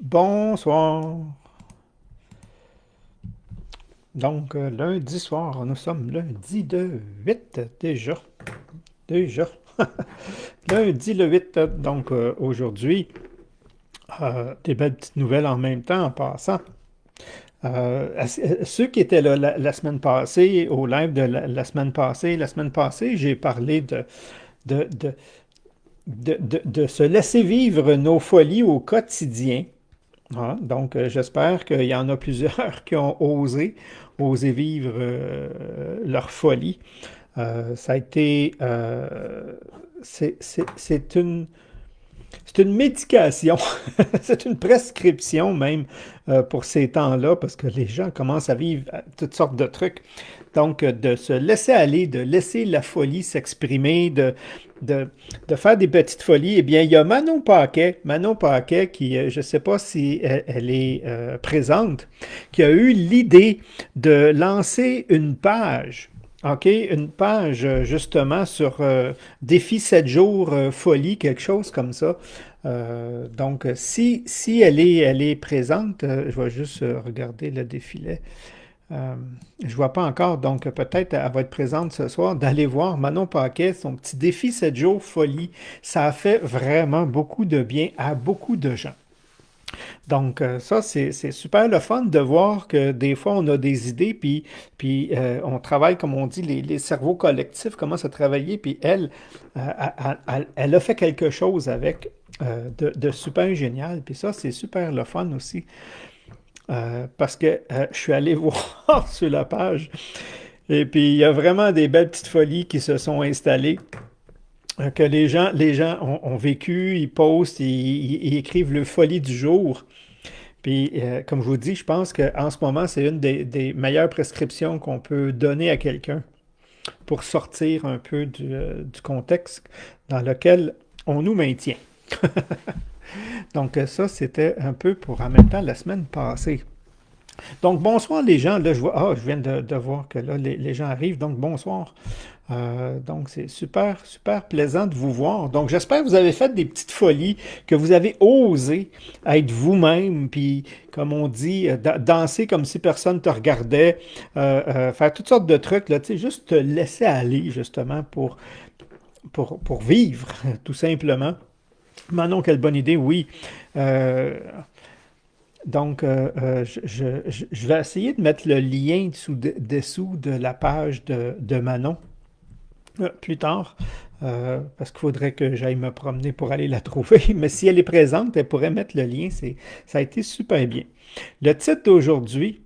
Bonsoir. Donc, lundi soir, nous sommes lundi le 8 déjà. Déjà. Lundi le 8, donc aujourd'hui, des belles petites nouvelles en même temps en passant. Ceux qui étaient là la semaine passée, au live de la semaine passée, j'ai parlé de, de, de se laisser vivre nos folies au quotidien. Ah, donc, j'espère qu'il y en a plusieurs qui ont osé vivre leur folie. Ça a été, c'est une médication, c'est une prescription même pour ces temps-là, parce que les gens commencent à vivre toutes sortes de trucs. Donc, de se laisser aller, de laisser la folie s'exprimer, de, de faire des petites folies. Eh bien, il y a Manon Paquet qui, je ne sais pas si elle est présente, qui a eu l'idée de lancer une page. OK, une page justement sur défi 7 jours, folie, quelque chose comme ça. Donc, si elle est présente, je vais juste regarder le défilé. Euh, je ne vois pas encore, donc peut-être elle va être présente ce soir, d'aller voir Manon Paquet, son petit défi 7 jours folie. Ça a fait vraiment beaucoup de bien à beaucoup de gens. Donc, ça, c'est super le fun de voir que des fois, on a des idées, puis on travaille, comme on dit, les cerveaux collectifs commencent à travailler, puis elle, elle a fait quelque chose avec de super génial. Puis ça, c'est super le fun aussi, parce que je suis allé voir sur la page, et puis il y a vraiment des belles petites folies qui se sont installées. Que les gens ont vécu, ils postent, ils écrivent le folie du jour. Puis, comme je vous dis, je pense qu'en ce moment, c'est une des meilleures prescriptions qu'on peut donner à quelqu'un pour sortir un peu du contexte dans lequel on nous maintient. Donc, ça, c'était un peu pour en même temps la semaine passée. Donc, bonsoir les gens. Là, je viens de voir que là, les gens arrivent. Donc, bonsoir. Donc, c'est super, super plaisant de vous voir. Donc, j'espère que vous avez fait des petites folies, que vous avez osé être vous-même, puis, comme on dit, danser comme si personne ne te regardait, faire toutes sortes de trucs, là, tu sais, juste te laisser aller, justement, pour vivre, tout simplement. Manon, quelle bonne idée, oui. Euh, donc, je vais essayer de mettre le lien dessous de la page de Manon plus tard, parce qu'il faudrait que j'aille me promener pour aller la trouver. Mais si elle est présente, elle pourrait mettre le lien. Ça a été super bien. Le titre d'aujourd'hui,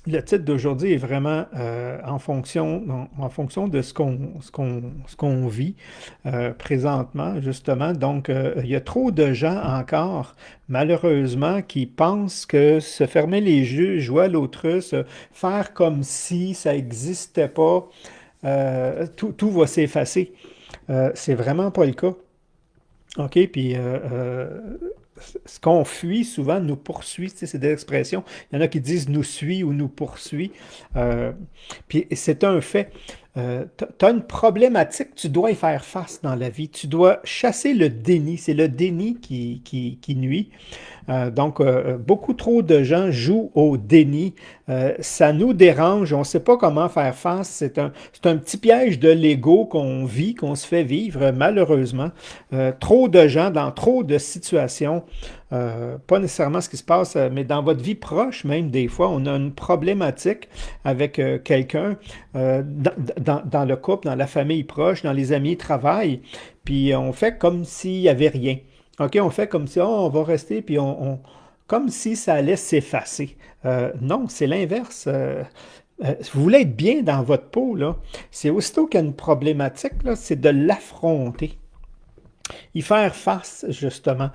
le titre d'aujourd'hui est vraiment en fonction de ce qu'on vit présentement, justement. Donc, il y a trop de gens encore, malheureusement, qui pensent que se fermer les yeux, jouer à l'autruche, faire comme si ça n'existait pas, tout va s'effacer. C'est vraiment pas le cas. OK, puis ce qu'on fuit souvent nous poursuit, tu sais, c'est des expressions. Il y en a qui disent nous suit ou nous poursuit. Euh, Puis c'est un fait. Tu as une problématique, tu dois y faire face dans la vie. Tu dois chasser le déni. C'est le déni qui nuit. Donc, beaucoup trop de gens jouent au déni. Ça nous dérange, on ne sait pas comment faire face. C'est un petit piège de l'ego qu'on vit, qu'on se fait vivre, malheureusement. Trop de gens dans trop de situations, pas nécessairement ce qui se passe, mais dans votre vie proche, même des fois, on a une problématique avec quelqu'un dans le couple, dans la famille proche, dans les amis, travail, puis on fait comme s'il n'y avait rien. OK, on fait comme si on va rester, puis comme si ça allait s'effacer. Non, c'est l'inverse. Si vous voulez être bien dans votre peau, là, c'est aussitôt qu'il y a une problématique, là, c'est de l'affronter. Y faire face, justement.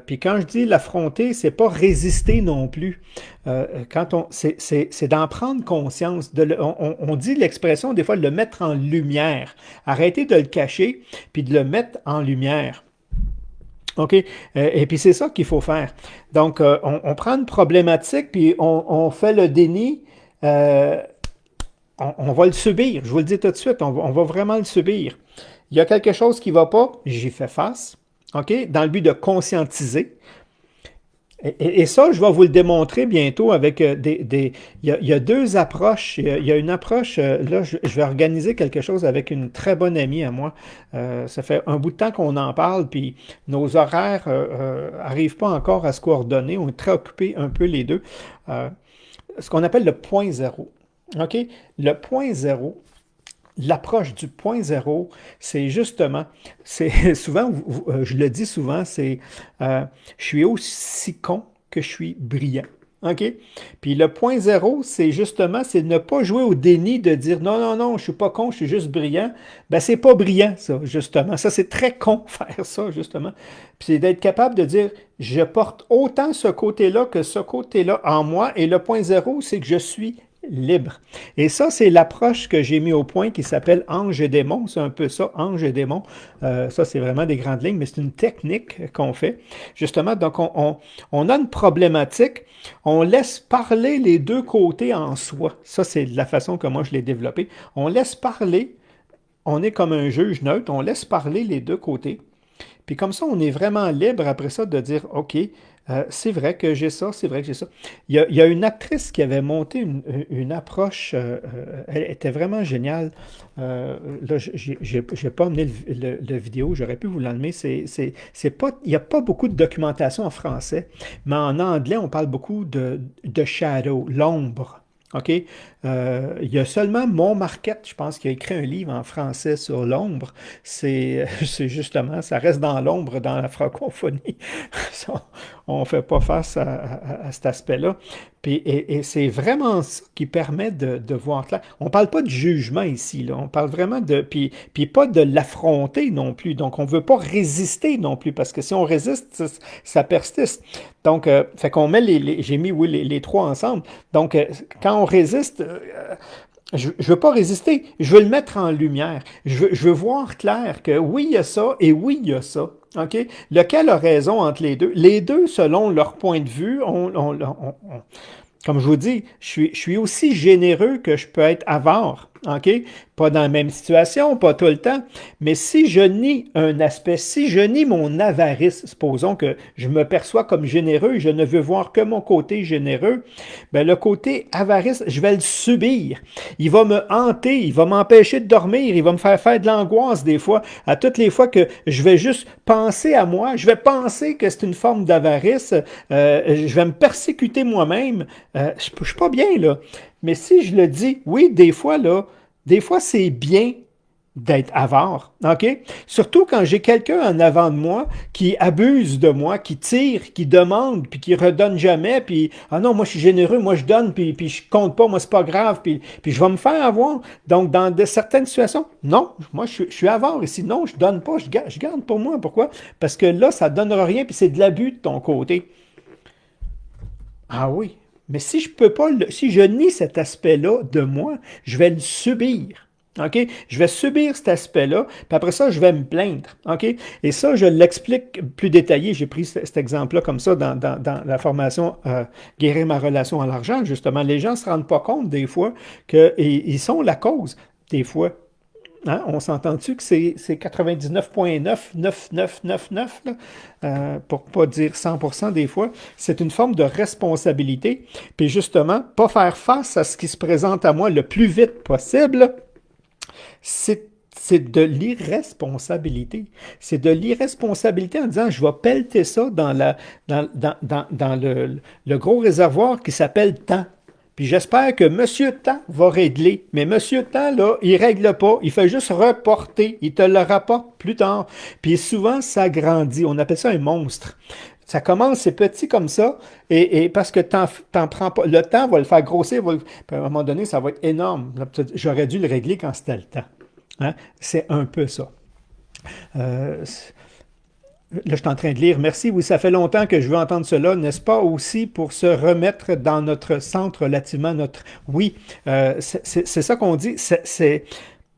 Puis quand je dis l'affronter, c'est pas résister non plus. C'est d'en prendre conscience. On dit l'expression, des fois, de le mettre en lumière. Arrêter de le cacher, puis de le mettre en lumière. OK? Et puis c'est ça qu'il faut faire. Donc, on prend une problématique, puis on fait le déni. euh, on va le subir. Je vous le dis tout de suite, on va vraiment le subir. Il y a quelque chose qui ne va pas, j'y fais face. OK? Dans le but de conscientiser. Et ça, je vais vous le démontrer bientôt avec il y a deux approches. Il y a une approche, là, je vais organiser quelque chose avec une très bonne amie à moi. Ça fait un bout de temps qu'on en parle, puis nos horaires n'arrivent pas encore à se coordonner. On est très occupés un peu les deux. Euh, Ce qu'on appelle le point zéro. OK? Le point zéro, l'approche du point zéro, c'est justement, c'est souvent, je le dis souvent, c'est je suis aussi con que je suis brillant. OK? Puis le point zéro, c'est justement, c'est ne pas jouer au déni de dire non, non, non, je suis pas con, je suis juste brillant. Ben, c'est pas brillant, ça, justement. Ça, c'est très con faire ça, justement. Puis c'est d'être capable de dire je porte autant ce côté-là que ce côté-là en moi. Et le point zéro, c'est que je suis libre. Et ça, c'est l'approche que j'ai mis au point qui s'appelle ange et démon. C'est un peu ça, ange et démon. Ça, c'est vraiment des grandes lignes, mais c'est une technique qu'on fait. Justement, donc, on a une problématique, on laisse parler les deux côtés en soi. Ça, c'est la façon que moi je l'ai développé. On laisse parler, on est comme un juge neutre, on laisse parler les deux côtés. Puis comme ça, on est vraiment libre après ça de dire, OK, c'est vrai que j'ai ça, c'est vrai que j'ai ça. Il y a une actrice qui avait monté une approche, elle était vraiment géniale. Là, j'ai pas amené le vidéo, j'aurais pu vous l'emmener. C'est pas, il n'y a pas beaucoup de documentation en français, mais en anglais, on parle beaucoup de shadow, l'ombre. OK? Il y a seulement Montmarquette, je pense, qui a écrit un livre en français sur l'ombre. C'est justement, ça reste dans l'ombre dans la francophonie. Ça, on ne fait pas face à cet aspect-là. Puis, et c'est vraiment ça qui permet de voir clair. On ne parle pas de jugement ici, là. On parle vraiment de. Puis pas de l'affronter non plus. Donc, on ne veut pas résister non plus, parce que si on résiste, ça persiste. Donc, fait qu'on met j'ai mis, oui, les trois ensemble. Donc, quand on résiste, je ne veux pas résister, je veux le mettre en lumière. Je veux voir clair que oui, il y a ça et oui, il y a ça. OK? Lequel a raison entre les deux? Les deux, selon leur point de vue, comme je vous dis, je suis aussi généreux que je peux être avare. OK? Pas dans la même situation, pas tout le temps. Mais si je nie un aspect, si je nie mon avarice, supposons que je me perçois comme généreux, je ne veux voir que mon côté généreux, ben le côté avarice, je vais le subir. Il va me hanter, il va m'empêcher de dormir, il va me faire de l'angoisse des fois. À toutes les fois que je vais juste penser à moi, je vais penser que c'est une forme d'avarice, je vais me persécuter moi-même. Je ne suis pas bien, là. Mais si je le dis, oui, des fois, là, des fois, c'est bien d'être avare, OK? Surtout quand j'ai quelqu'un en avant de moi qui abuse de moi, qui tire, qui demande, puis qui redonne jamais, puis « Ah non, moi, je suis généreux, moi, je donne, puis je compte pas, moi, c'est pas grave, puis je vais me faire avoir. » Donc, dans certaines situations, non, moi, je suis avare ici. Non, je donne pas, je garde pour moi. Pourquoi? Parce que là, ça ne donnera rien, puis c'est de l'abus de ton côté. Ah oui, mais si je peux pas, si je nie cet aspect-là de moi, je vais le subir. OK? Je vais subir cet aspect-là, puis après ça, je vais me plaindre. OK? Et ça, je l'explique plus détaillé. J'ai pris cet exemple-là comme ça dans la formation Guérir ma relation à l'argent, justement. Les gens ne se rendent pas compte des fois qu'ils sont la cause, des fois. Hein? On s'entend-tu que c'est 99,99999, là, pour ne pas dire 100% des fois, c'est une forme de responsabilité. Puis justement, pas faire face à ce qui se présente à moi le plus vite possible, c'est de l'irresponsabilité. C'est de l'irresponsabilité en disant, je vais pelleter ça dans le gros réservoir qui s'appelle temps. Puis j'espère que Monsieur Temps va régler. Mais Monsieur Temps, là, il règle pas. Il fait juste reporter. Il te le rapporte plus tard. Puis souvent, ça grandit. On appelle ça un monstre. Ça commence, c'est petit comme ça, et parce que t'en prends pas. Le temps va le faire grossir. Puis à un moment donné, ça va être énorme. J'aurais dû le régler quand c'était le temps. Hein? C'est un peu ça. Euh, Là, je suis en train de lire. Merci, oui, ça fait longtemps que je veux entendre cela, n'est-ce pas aussi pour se remettre dans notre centre relativement notre... Oui, c'est ça qu'on dit.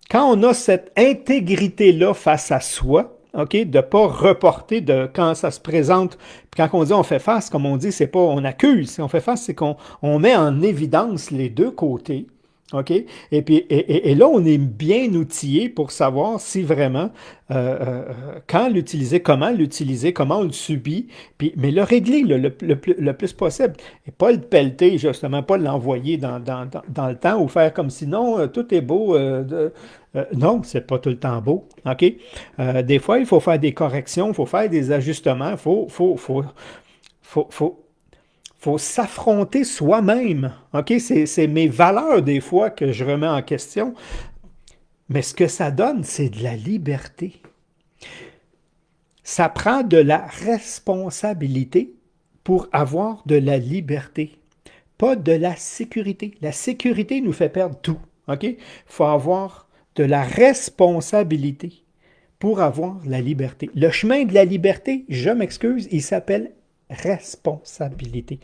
Quand on a cette intégrité-là face à soi, OK, de ne pas reporter de quand ça se présente. Quand on dit on fait face, comme on dit, c'est pas on accuse. Si on fait face, c'est qu'on met en évidence les deux côtés. OK? Et puis, et là, on est bien outillé pour savoir si vraiment, quand l'utiliser, comment on le subit, puis, mais le régler le plus possible. Et pas le pelleter, justement, pas l'envoyer dans le temps ou faire comme si non, tout est beau. Non, c'est pas tout le temps beau. OK? Des fois, il faut faire des corrections, il faut faire des ajustements, faut, faut, faut s'affronter soi-même. OK? C'est mes valeurs des fois que je remets en question. Mais ce que ça donne, c'est de la liberté. Ça prend de la responsabilité pour avoir de la liberté, pas de la sécurité. La sécurité nous fait perdre tout. OK? Il faut avoir de la responsabilité pour avoir la liberté. Le chemin de la liberté, je m'excuse, il s'appelle responsabilité.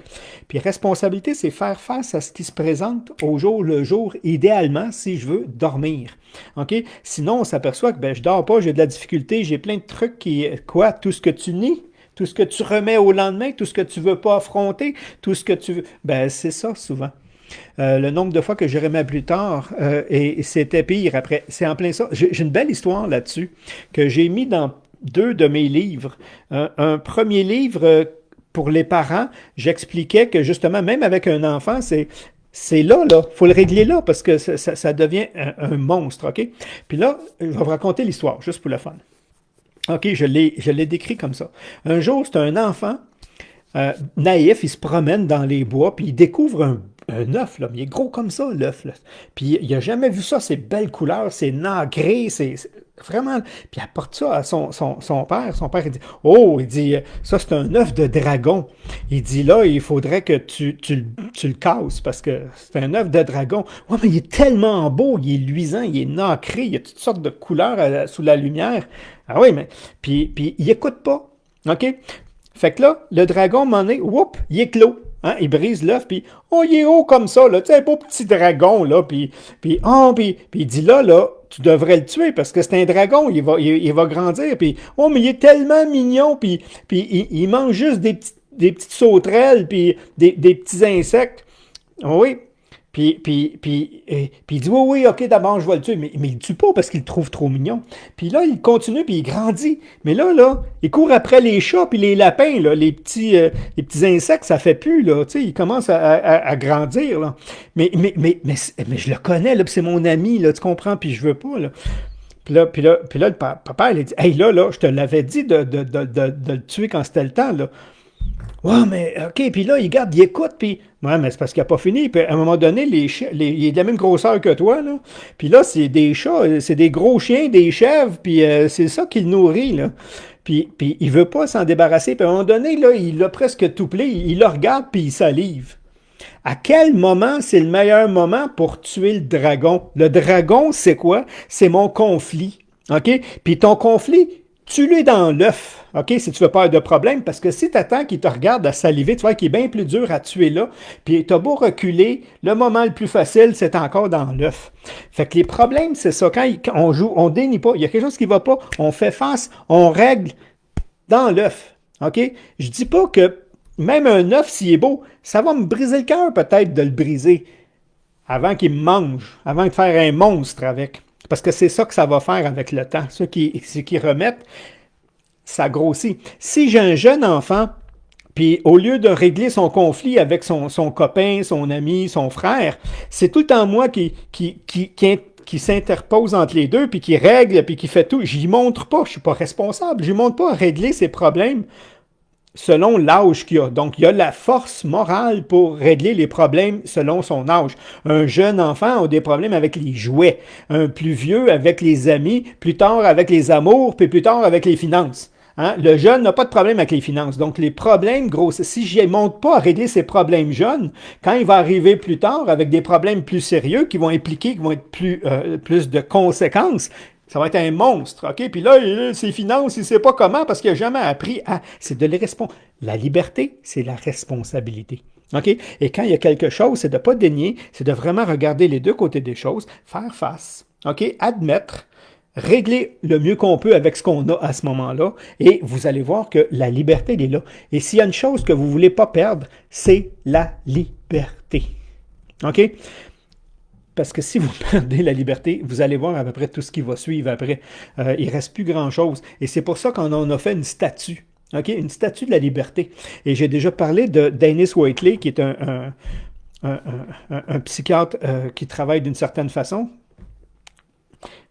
Puis responsabilité, c'est faire face à ce qui se présente au jour le jour, idéalement, si je veux dormir. OK? Sinon, on s'aperçoit que ben, je dors pas, j'ai de la difficulté, j'ai plein de trucs qui... Quoi? Tout ce que tu nies? Tout ce que tu remets au lendemain? Tout ce que tu veux pas affronter? Tout ce que tu veux... Ben, c'est ça, souvent. Le nombre de fois que je remets plus tard, et c'était pire après. C'est en plein ça. J'ai une belle histoire là-dessus que j'ai mis dans deux de mes livres. Un premier livre pour les parents, j'expliquais que justement, même avec un enfant, c'est là, il faut le régler là parce que ça devient un monstre, OK? Puis là, je vais vous raconter l'histoire, juste pour le fun. OK, je l'ai décrit comme ça. Un jour, c'est un enfant naïf, il se promène dans les bois, puis il découvre un œuf, là, mais il est gros comme ça, l'œuf. Là. Puis il n'a jamais vu ça, ces belles couleurs, c'est nagré, c'est vraiment... Puis il apporte ça à son père. Son père, il dit, oh, il dit, ça c'est un œuf de dragon. Il dit, là, il faudrait que tu le casses, parce que c'est un œuf de dragon. Ouais, mais il est tellement beau, il est luisant, il est nacré, il y a toutes sortes de couleurs sous la lumière. Ah oui, mais... Puis il écoute pas, OK? Fait que là, le dragon, à un moment donné, whoop, il éclot. Hein, il brise l'œuf, puis oh, il est haut comme ça, là, tu sais, un beau petit dragon, là, puis il dit là, tu devrais le tuer parce que c'est un dragon, il va grandir, puis oh, mais il est tellement mignon, puis il mange juste des petites sauterelles, puis des petits insectes. Oui, puis il dit, oui, oui, ok, d'abord, je vais le tuer. Mais il ne tue pas parce qu'il le trouve trop mignon. Puis là, il continue, puis il grandit. Mais là, il court après les chats, puis les lapins, là, les petits insectes, ça fait plus, là. Tu sais, il commence à grandir, là. Mais je le connais, là, puis c'est mon ami, là, tu comprends, puis je veux pas, là. Puis là, le papa, il a dit, hey, là, je te l'avais dit de le tuer quand c'était le temps, là. Ouais, mais OK, puis là, il écoute, puis... Ouais, mais c'est parce qu'il n'a pas fini. Puis à un moment donné, il est de la même grosseur que toi, là. Puis là, c'est des chats, c'est des gros chiens, des chèvres, puis c'est ça qui le nourrit, là. Puis il veut pas s'en débarrasser. Puis à un moment donné, là, il l'a presque tout plié. Il le regarde, puis il salive. À quel moment c'est le meilleur moment pour tuer le dragon? Le dragon, c'est quoi? C'est mon conflit. OK? Puis ton conflit, tue-le dans l'œuf, OK, si tu veux pas avoir de problème, parce que si tu attends qu'il te regarde à saliver, tu vois qu'il est bien plus dur à tuer là, puis tu as beau reculer, le moment le plus facile, c'est encore dans l'œuf. Fait que les problèmes, c'est ça, quand on joue, on dénie pas, il y a quelque chose qui va pas, on fait face, on règle dans l'œuf, OK? Je dis pas que même un œuf, s'il est beau, ça va me briser le cœur peut-être de le briser avant qu'il me mange, avant de faire un monstre avec. Parce que c'est ça que ça va faire avec le temps. Ceux qui remettent, ça grossit. Si j'ai un jeune enfant, puis au lieu de régler son conflit avec son copain, son ami, son frère, c'est tout le temps moi qui s'interpose entre les deux, puis qui règle, puis qui fait tout. J'y montre pas, je suis pas responsable. Je lui montre pas à régler ses problèmes selon l'âge qu'il a. Donc, il y a la force morale pour régler les problèmes selon son âge. Un jeune enfant a des problèmes avec les jouets. Un plus vieux avec les amis, plus tard avec les amours, puis plus tard avec les finances. Hein? Le jeune n'a pas de problème avec les finances. Donc, les problèmes grossissent. Si je ne monte pas à régler ces problèmes jeunes, quand il va arriver plus tard avec des problèmes plus sérieux qui vont impliquer, qui vont être plus de conséquences, ça va être un monstre, OK? Puis là, ses finances, il ne sait pas comment parce qu'il n'a jamais appris à... C'est de les répondre. La liberté, c'est la responsabilité. OK? Et quand il y a quelque chose, c'est de ne pas dénier, c'est de vraiment regarder les deux côtés des choses, faire face, OK? Admettre, régler le mieux qu'on peut avec ce qu'on a à ce moment-là, et vous allez voir que la liberté, elle est là. Et s'il y a une chose que vous ne voulez pas perdre, c'est la liberté. OK? Parce que si vous perdez la liberté, vous allez voir à peu près tout ce qui va suivre après. Il ne reste plus grand-chose. Et c'est pour ça qu'on en a fait une statue. OK? Une statue de la liberté. Et j'ai déjà parlé de Dennis Waitley, qui est un psychiatre qui travaille d'une certaine façon.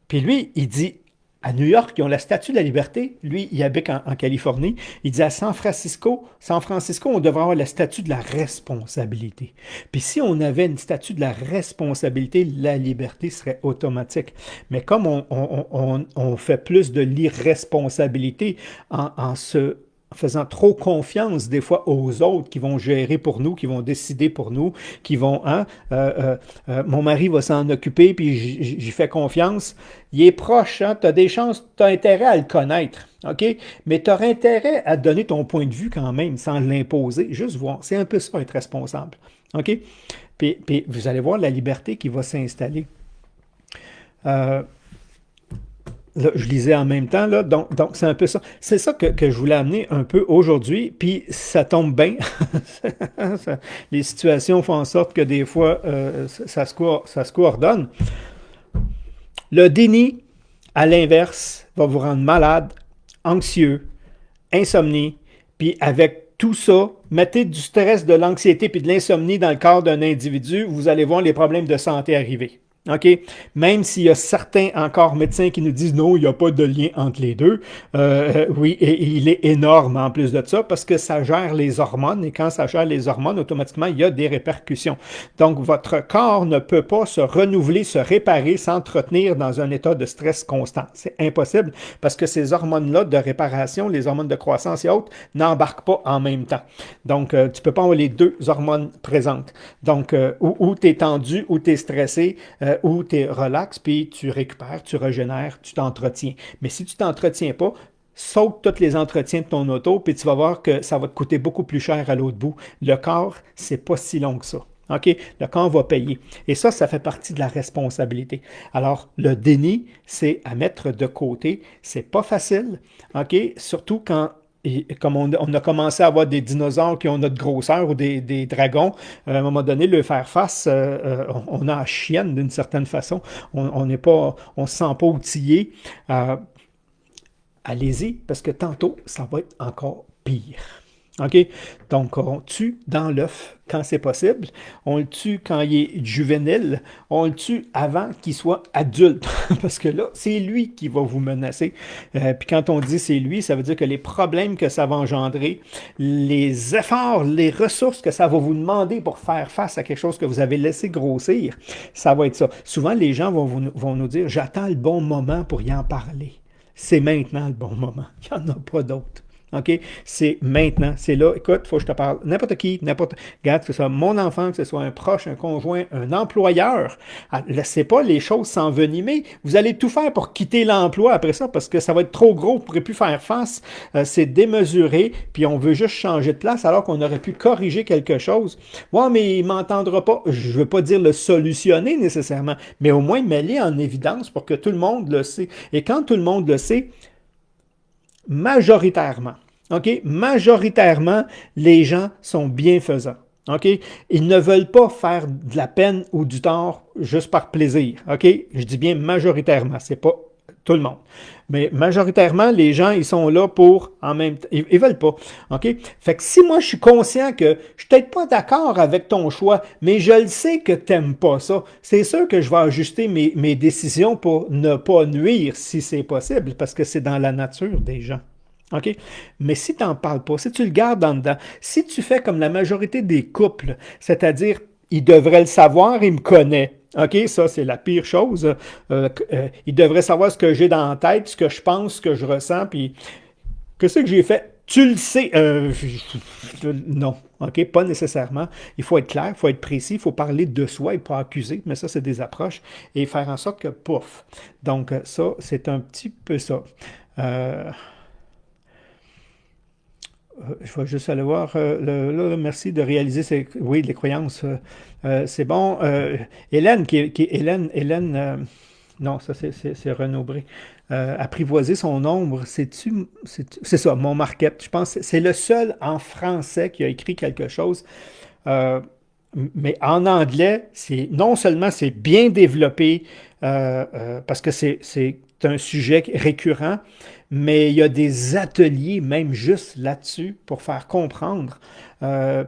Puis lui, il dit, à New York, ils ont la Statue de la Liberté. Lui, il habite en Californie. Il dit à San Francisco, on devrait avoir la Statue de la responsabilité. Puis si on avait une Statue de la responsabilité, la liberté serait automatique. Mais comme on fait plus de l'irresponsabilité en faisant trop confiance des fois aux autres qui vont gérer pour nous, qui vont décider pour nous, qui vont, hein, mon mari va s'en occuper, puis j'y fais confiance. Il est proche, hein, tu as des chances, tu as intérêt à le connaître, OK? Mais tu as intérêt à donner ton point de vue quand même, sans l'imposer, juste voir. C'est un peu ça, être responsable, OK? Puis vous allez voir la liberté qui va s'installer. Euh, Là, je lisais en même temps, là, donc c'est un peu ça. C'est ça que je voulais amener un peu aujourd'hui, puis ça tombe bien. Les situations font en sorte que des fois, ça se coordonne. Le déni, à l'inverse, va vous rendre malade, anxieux, insomnie, puis avec tout ça, mettez du stress, de l'anxiété puis de l'insomnie dans le corps d'un individu, vous allez voir les problèmes de santé arriver. OK? Même s'il y a certains encore médecins qui nous disent non, il n'y a pas de lien entre les deux. Oui, et il est énorme en plus de ça parce que ça gère les hormones et quand ça gère les hormones, automatiquement, il y a des répercussions. Donc, votre corps ne peut pas se renouveler, se réparer, s'entretenir dans un état de stress constant. C'est impossible parce que ces hormones-là de réparation, les hormones de croissance et autres, n'embarquent pas en même temps. Donc, tu ne peux pas avoir les deux hormones présentes. Donc, ou tu es tendu, ou tu es stressé, où tu es relax, puis tu récupères, tu régénères, tu t'entretiens. Mais si tu ne t'entretiens pas, saute tous les entretiens de ton auto, puis tu vas voir que ça va te coûter beaucoup plus cher à l'autre bout. Le corps, c'est pas si long que ça. OK? Le corps va payer. Et ça fait partie de la responsabilité. Alors, le déni, c'est à mettre de côté. C'est pas facile. OK? Surtout quand et comme on a commencé à avoir des dinosaures qui ont notre grosseur ou des dragons, à un moment donné, le faire face, on a la chienne d'une certaine façon. On n'est pas, on se sent pas outillé. Allez-y, parce que tantôt, ça va être encore pire. OK? Donc, on tue dans l'œuf quand c'est possible. On le tue quand il est juvénile. On le tue avant qu'il soit adulte. Parce que là, c'est lui qui va vous menacer. Puis quand on dit c'est lui, ça veut dire que les problèmes que ça va engendrer, les efforts, les ressources que ça va vous demander pour faire face à quelque chose que vous avez laissé grossir, ça va être ça. Souvent, les gens vont nous dire, j'attends le bon moment pour y en parler. C'est maintenant le bon moment. Il n'y en a pas d'autre. OK? C'est maintenant, c'est là. Écoute, il faut que je te parle. N'importe qui, regarde, que ce soit mon enfant, que ce soit un proche, un conjoint, un employeur. Laissez pas les choses s'envenimer. Vous allez tout faire pour quitter l'emploi après ça parce que ça va être trop gros, vous ne pourrez plus faire face. C'est démesuré, puis on veut juste changer de place alors qu'on aurait pu corriger quelque chose. Ouais, mais il ne m'entendra pas. Je ne veux pas dire le solutionner nécessairement, mais au moins mets-le en évidence pour que tout le monde le sait. Et quand tout le monde le sait, majoritairement, OK? Majoritairement, les gens sont bienfaisants. OK? Ils ne veulent pas faire de la peine ou du tort juste par plaisir. OK? Je dis bien majoritairement, c'est pas tout le monde. Mais majoritairement, les gens, ils sont là pour en même temps. Ils veulent pas. OK? Fait que si moi, je suis conscient que je suis peut-être pas d'accord avec ton choix, mais je le sais que tu n'aimes pas ça, c'est sûr que je vais ajuster mes décisions pour ne pas nuire si c'est possible, parce que c'est dans la nature des gens. OK? Mais si tu n'en parles pas, si tu le gardes en dedans, si tu fais comme la majorité des couples, c'est-à-dire, il devrait le savoir, il me connaît. OK, ça, c'est la pire chose. Il devrait savoir ce que j'ai dans la tête, ce que je pense, ce que je ressens, puis qu'est-ce que j'ai fait? Tu le sais. Non, OK, pas nécessairement. Il faut être clair, il faut être précis, il faut parler de soi et pas accuser, mais ça, c'est des approches, et faire en sorte que, pouf. Donc, ça, c'est un petit peu ça. Je vais juste aller voir. Merci de réaliser oui, les croyances. C'est bon. Hélène, Hélène, non, ça c'est Renaud Bré. Apprivoiser son ombre, c'est ça, mon Marquette. Je pense que c'est le seul en français qui a écrit quelque chose. Mais en anglais, non seulement c'est bien développé, parce que c'est un sujet récurrent, mais il y a des ateliers même juste là-dessus pour faire comprendre.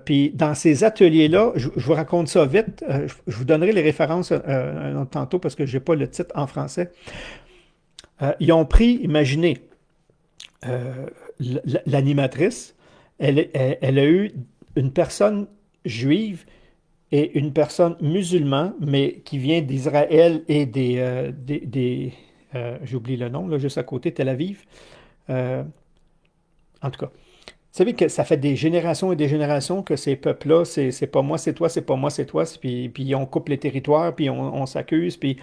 Puis dans ces ateliers-là, je vous raconte ça vite, je vous donnerai les références un autre tantôt parce que je n'ai pas le titre en français. Ils ont pris, imaginez, euh, l'animatrice, elle a eu une personne juive et une personne musulmane, mais qui vient d'Israël et j'oublie le nom, là, juste à côté, Tel Aviv. Euh, en tout cas, vous savez que ça fait des générations et des générations que ces peuples-là, c'est pas moi, c'est toi, c'est pas moi, c'est toi, puis on coupe les territoires, puis on s'accuse, puis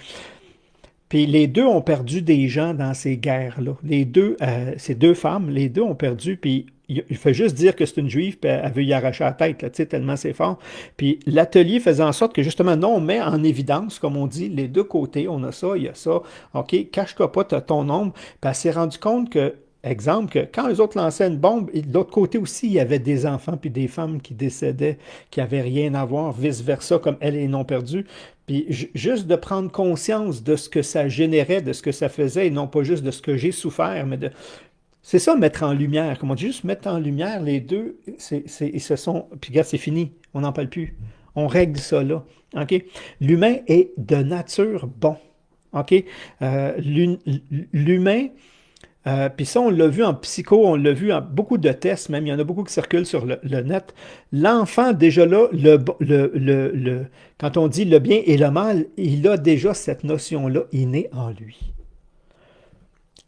les deux ont perdu des gens dans ces guerres-là. Les deux, ces deux femmes, les deux ont perdu, puis il fait juste dire que c'est une juive, puis elle veut y arracher la tête, là, tu sais, tellement c'est fort. Puis l'atelier faisait en sorte que justement, non, on met en évidence, comme on dit, les deux côtés, on a ça, il y a ça, OK, cache-toi pas, t'as ton ombre. Puis elle s'est rendue compte que, exemple, que quand les autres lançaient une bombe, et de l'autre côté aussi, il y avait des enfants puis des femmes qui décédaient, qui n'avaient rien à voir, vice-versa, comme elles les non perdues. Puis juste de prendre conscience de ce que ça générait, de ce que ça faisait, et non pas juste de ce que j'ai souffert, mais de... C'est ça, mettre en lumière. Comme on dit, juste mettre en lumière les deux, ils se sont... Puis regarde, c'est fini, on n'en parle plus. On règle ça là. OK? L'humain est de nature bon. OK? L'humain... Puis ça, on l'a vu en psycho, on l'a vu en beaucoup de tests, même il y en a beaucoup qui circulent sur le net. L'enfant, déjà là, quand on dit le bien et le mal, il a déjà cette notion-là innée en lui.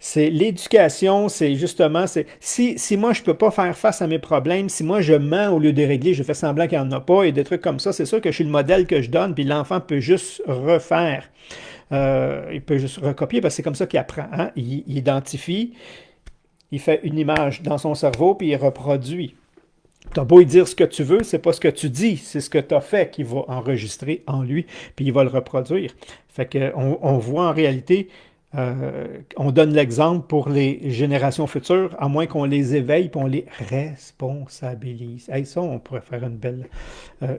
C'est l'éducation, c'est justement, si moi je ne peux pas faire face à mes problèmes, si moi je mens au lieu de régler, je fais semblant qu'il n'y en a pas et des trucs comme ça, c'est sûr que je suis le modèle que je donne, puis l'enfant peut juste refaire. Il peut juste recopier parce que c'est comme ça qu'il apprend. Hein? Il identifie, il fait une image dans son cerveau, puis il reproduit. Tu as beau lui dire ce que tu veux, c'est pas ce que tu dis, c'est ce que tu as fait qu'il va enregistrer en lui, puis il va le reproduire. Fait qu'on on voit en réalité, on donne l'exemple pour les générations futures, à moins qu'on les éveille et on les responsabilise. Hey, ça, on pourrait faire une belle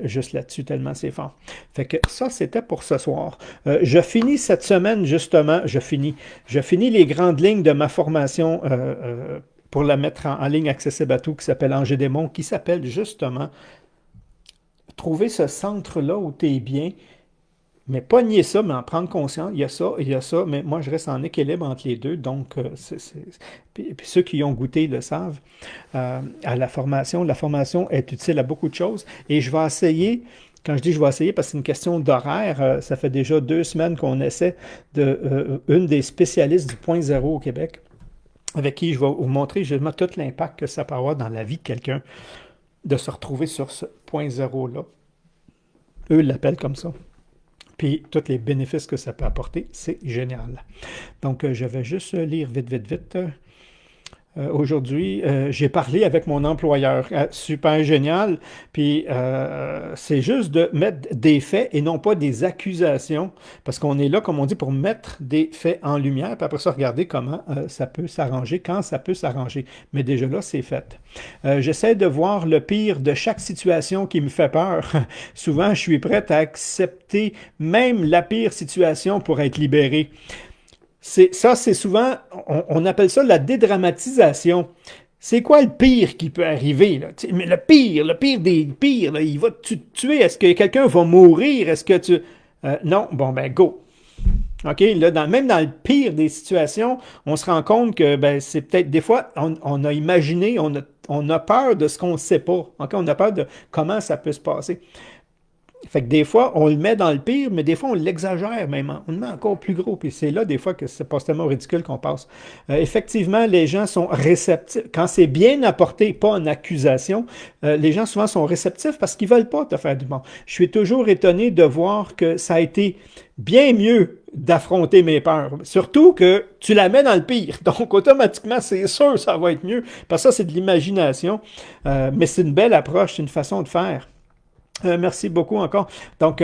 juste là-dessus, tellement c'est fort. Fait que ça, c'était pour ce soir. Je finis cette semaine, justement, je finis les grandes lignes de ma formation pour la mettre en ligne accessible à tout, qui s'appelle Angers Démon, qui s'appelle justement trouver ce centre-là où tu es bien, mais pas nier ça, mais en prendre conscience. Il y a ça, mais moi, je reste en équilibre entre les deux. Donc, puis ceux qui ont goûté le savent. À la formation est utile à beaucoup de choses. Et je vais essayer, quand je dis je vais essayer, parce que c'est une question d'horaire, ça fait déjà 2 semaines qu'on essaie une des spécialistes du point zéro au Québec, avec qui je vais vous montrer justement tout l'impact que ça peut avoir dans la vie de quelqu'un de se retrouver sur ce point zéro-là. Eux l'appellent comme ça. Puis tous les bénéfices que ça peut apporter, c'est génial. Donc, je vais juste lire vite, vite, vite. Aujourd'hui, j'ai parlé avec mon employeur. Super génial. Puis, c'est juste de mettre des faits et non pas des accusations, parce qu'on est là, comme on dit, pour mettre des faits en lumière, puis après ça, regarder comment ça peut s'arranger, quand ça peut s'arranger. Mais déjà là, c'est fait. J'essaie de voir le pire de chaque situation qui me fait peur. Souvent, je suis prêt à accepter même la pire situation pour être libéré. C'est souvent, on appelle ça la dédramatisation. C'est quoi le pire qui peut arriver, là? Mais le pire des pires, là, il va te tuer. Est-ce que quelqu'un va mourir? Est-ce que tu... non, bon, ben go. OK, là, même dans le pire des situations, on se rend compte que ben, c'est peut-être des fois, on a imaginé, on a peur de ce qu'on ne sait pas. OK, on a peur de comment ça peut se passer. Fait que des fois, on le met dans le pire, mais des fois, on l'exagère même. On le met encore plus gros. Puis c'est là, des fois, que c'est pas tellement ridicule qu'on passe. Effectivement, les gens sont réceptifs. Quand c'est bien apporté, pas en accusation, les gens souvent sont réceptifs parce qu'ils veulent pas te faire du bon. Je suis toujours étonné de voir que ça a été bien mieux d'affronter mes peurs. Surtout que tu la mets dans le pire. Donc, automatiquement, c'est sûr ça va être mieux. Parce que ça, c'est de l'imagination. Mais c'est une belle approche, c'est une façon de faire. Merci beaucoup encore. Donc,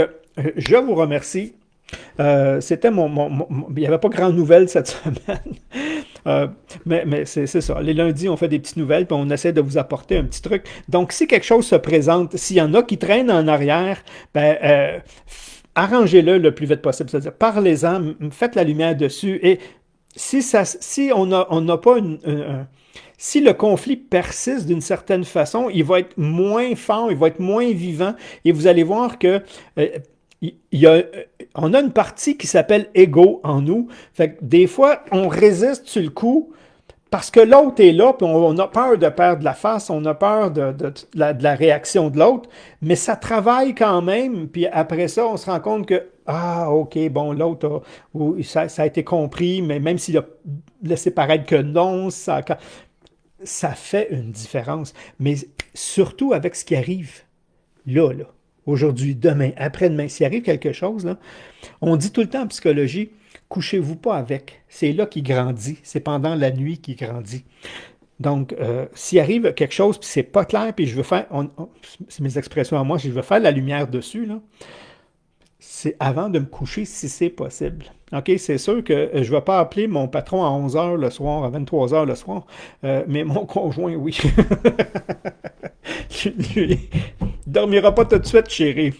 je vous remercie. C'était il n'y avait pas grande nouvelle cette semaine. Euh, mais c'est ça. Les lundis, on fait des petites nouvelles, puis on essaie de vous apporter un petit truc. Donc, si quelque chose se présente, s'il y en a qui traînent en arrière, ben, arrangez-le le plus vite possible. C'est-à-dire, parlez-en, faites la lumière dessus. Et si on n'a pas si le conflit persiste d'une certaine façon, il va être moins fort, il va être moins vivant, et vous allez voir que on a une partie qui s'appelle ego en nous. Fait que des fois, on résiste sur le coup parce que l'autre est là, puis on a peur de perdre la face, on a peur de la réaction de l'autre, mais ça travaille quand même, puis après ça, on se rend compte que, ah, OK, bon, l'autre, ça a été compris, mais même s'il a laissé paraître que non, ça fait une différence. Mais surtout avec ce qui arrive là, aujourd'hui, demain, après-demain, s'il arrive quelque chose, là, on dit tout le temps en psychologie, couchez-vous pas avec. C'est là qu'il grandit. C'est pendant la nuit qu'il grandit. Donc, s'il arrive quelque chose, puis c'est pas clair, puis je veux faire, c'est mes expressions à moi, si je veux faire la lumière dessus, là, c'est avant de me coucher si c'est possible. OK, c'est sûr que je ne vais pas appeler mon patron à 11 heures le soir, à 23 heures le soir, mais mon conjoint, oui. Lui, il dormira pas tout de suite, chérie.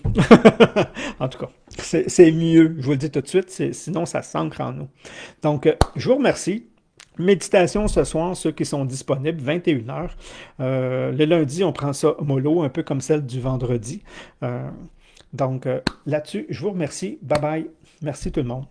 En tout cas, c'est mieux, je vous le dis tout de suite, sinon ça s'ancre en nous. Donc, je vous remercie. Méditation ce soir, ceux qui sont disponibles, 21 heures. Le lundi, on prend ça mollo, un peu comme celle du vendredi. Donc, là-dessus, je vous remercie. Bye bye. Merci tout le monde.